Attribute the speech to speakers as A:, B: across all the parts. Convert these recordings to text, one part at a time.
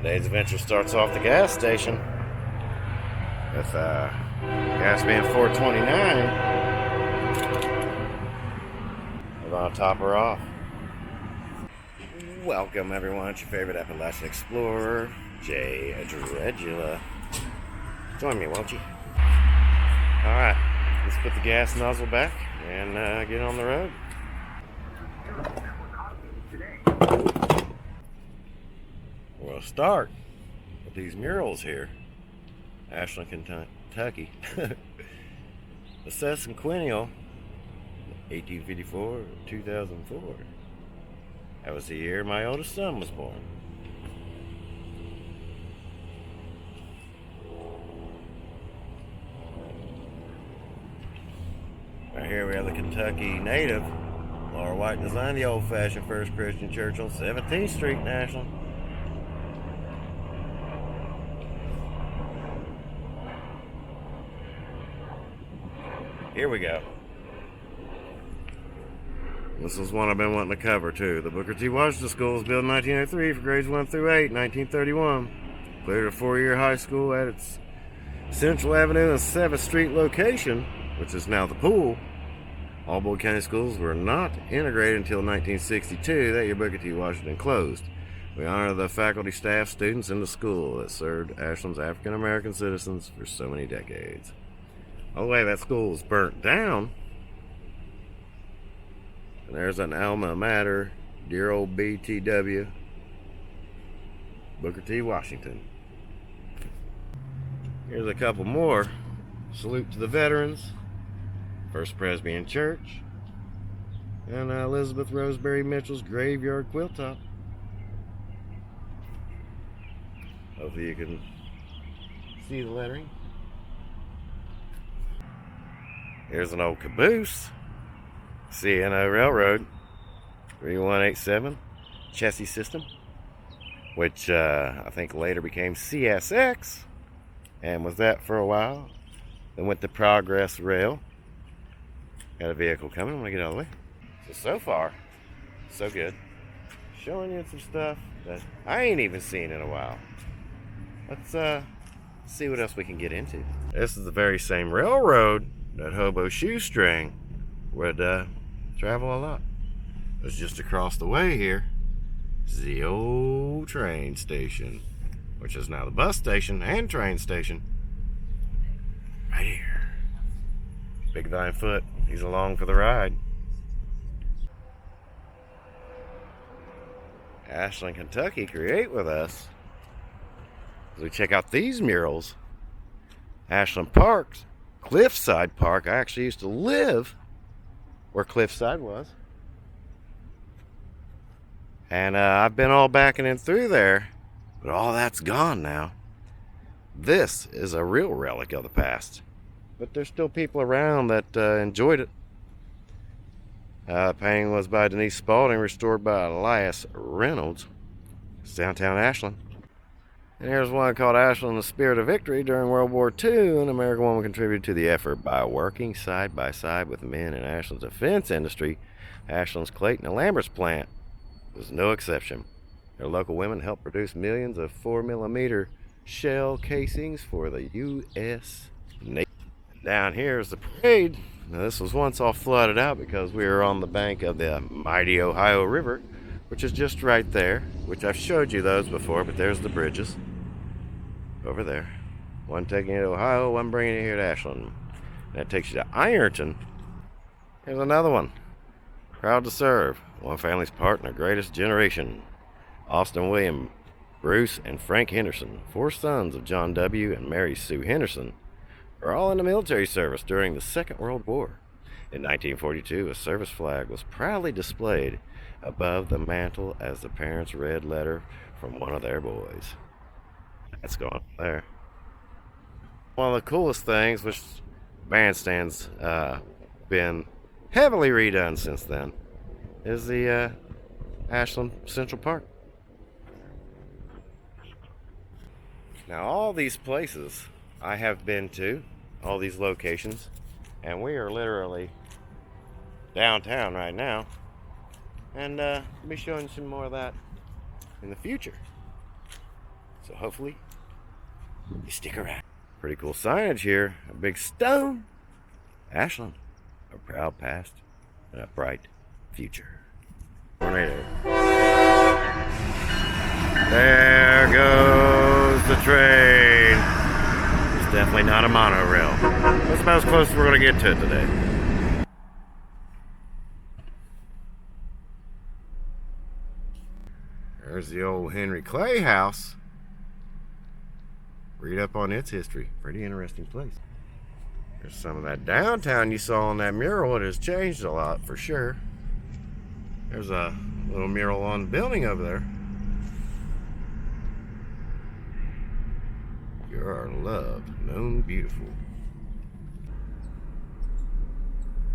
A: Today's adventure starts off the gas station with gas being $4.29. We're gonna top her off. Welcome everyone, it's your favorite Appalachian explorer, Jay Dredula. Join me, won't you? Alright, let's put the gas nozzle back and get on the road. We'll start with these murals here. Ashland, Kentucky. The sesquicentennial, 1854 2004. That was the year my oldest son was born. Right here we have the Kentucky native. Laura White designed the old-fashioned First Christian Church on 17th Street in Ashland. Here we go. This is one I've been wanting to cover too. The Booker T. Washington School was built in 1903 for grades 1 through 8, 1931. Cleared a 4-year high school at its Central Avenue and 7th Street location, which is now the pool. All Boyd County schools were not integrated until 1962. That year Booker T. Washington closed. We honor the faculty, staff, students in the school that served Ashland's African American citizens for so many decades. By the way, that school was burnt down. And there's an alma mater, dear old BTW, Booker T. Washington. Here's a couple more. Salute to the veterans, First Presbyterian Church, and Elizabeth Roseberry Mitchell's graveyard quilt top. Hopefully you can see the lettering. Here's an old caboose, CNO Railroad 3187 chassis system, which I think later became CSX and was that for a while. Then went to Progress Rail. Got a vehicle coming. I'm gonna get out of the way. So far, so good. Showing you some stuff that I ain't even seen in a while. Let's see what else we can get into. This is the very same railroad that Hobo Shoestring would travel a lot. It's just across the way here. It's the old train station, which is now the bus station and train station. Right here. Big 9-foot, he's along for the ride. Ashland, Kentucky, create with us as we check out these murals. Ashland Parks, Cliffside Park. I actually used to live where Cliffside was. And I've been all backing in through there, but all that's gone now. This is a real relic of the past, but there's still people around that enjoyed it. The painting was by Denise Spaulding, restored by Elias Reynolds. It's downtown Ashland. And here's one called Ashland, the Spirit of Victory. During World War II, an American woman contributed to the effort by working side by side with men in Ashland's defense industry. Ashland's Clayton and Lambert's plant was no exception. Their local women helped produce millions of 4mm shell casings for the U.S. Navy. Down here is the parade. Now, this was once all flooded out because we were on the bank of the mighty Ohio River, which is just right there, which I've showed you those before, but there's the bridges over there. One taking you to Ohio, one bringing you here to Ashland. That takes you to Ironton. Here's another one. Proud to serve. One family's part in the greatest generation. Austin William, Bruce, and Frank Henderson, 4 sons of John W. and Mary Sue Henderson, are all in the military service during the Second World War. In 1942, a service flag was proudly displayed above the mantle as the parents read letter from one of their boys. That's going there. One of the coolest things, which bandstand's been heavily redone since then, is the Ashland Central Park. Now all these places I have been to, all these locations, and we are literally downtown right now, and I'll be showing you some more of that in the future. So hopefully you stick around. Pretty cool signage here. A big stone. Ashland, a proud past and a bright future. Tornado. There goes the train. It's definitely not a monorail. That's about as close as we're going to get to it today. There's the old Henry Clay house. Read up on its history. Pretty interesting place. There's some of that downtown you saw on that mural. It has changed a lot for sure. There's a little mural on the building over there. You are loved, known, beautiful.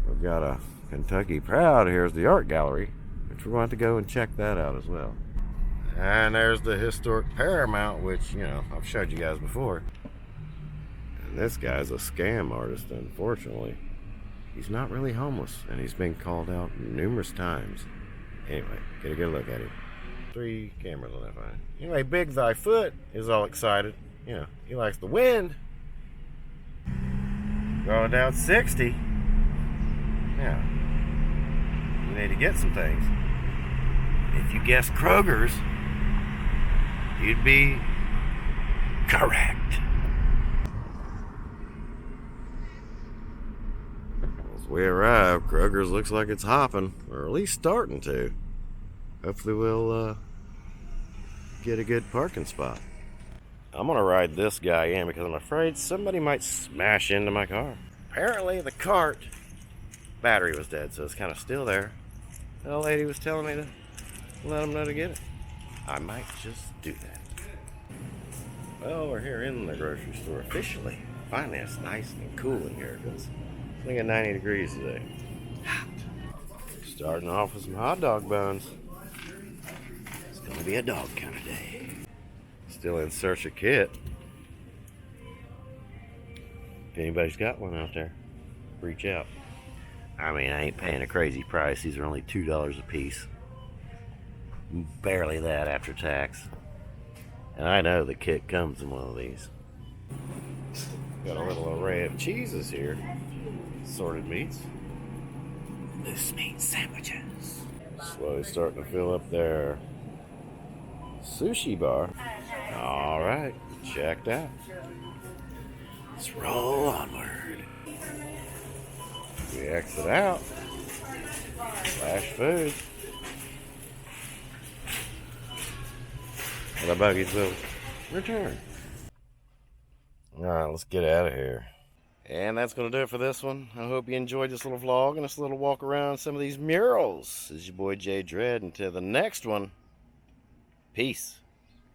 A: We've got a Kentucky Proud. Here's the art gallery, which we're going to have to go and check that out as well. And there's the historic Paramount, which, you know, I've showed you guys before. And this guy's a scam artist, unfortunately. He's not really homeless, and he's been called out numerous times. Anyway, get a good look at him. 3 cameras on that fine. Anyway, Big Thy Foot is all excited. You know, he likes the wind. Going down 60. Yeah. You need to get some things. If you guess Kroger's, you'd be correct. As we arrive, Kroger's looks like it's hopping, or at least starting to. Hopefully we'll get a good parking spot. I'm gonna ride this guy in because I'm afraid somebody might smash into my car. Apparently the cart battery was dead, so it's kind of still there. The old lady was telling me to let them know to get it. I might just do that. Well, we're here in the grocery store officially. Finally, it's nice and cool in here because I think at 90 degrees today. Hot. Starting off with some hot dog buns. It's gonna be a dog kind of day. Still in search of Kit. If anybody's got one out there, reach out. I mean, I ain't paying a crazy price. These are only $2 a piece. Barely that after tax. And I know the Kit comes in one of these. Got a little array of cheeses here. Assorted meats. Loose meat sandwiches. Slowly starting to fill up their sushi bar. All right, checked out. Let's roll onward. We exit out. Flash food. And the buggies will return. All right, let's get out of here. And that's going to do it for this one. I hope you enjoyed this little vlog and this little walk around some of these murals. This is your boy Jay Dredd. Until the next one, peace.